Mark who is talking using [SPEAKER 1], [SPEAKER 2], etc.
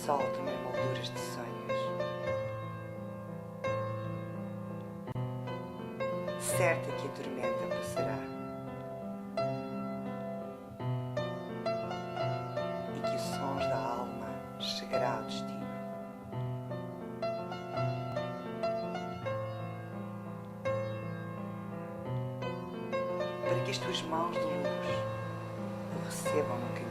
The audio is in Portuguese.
[SPEAKER 1] saltam em molduras de sonhos. Certa que a tormenta passará e que os sons da alma chegará ao destino. Para que as tuas mãos de luz o recebam no caminho.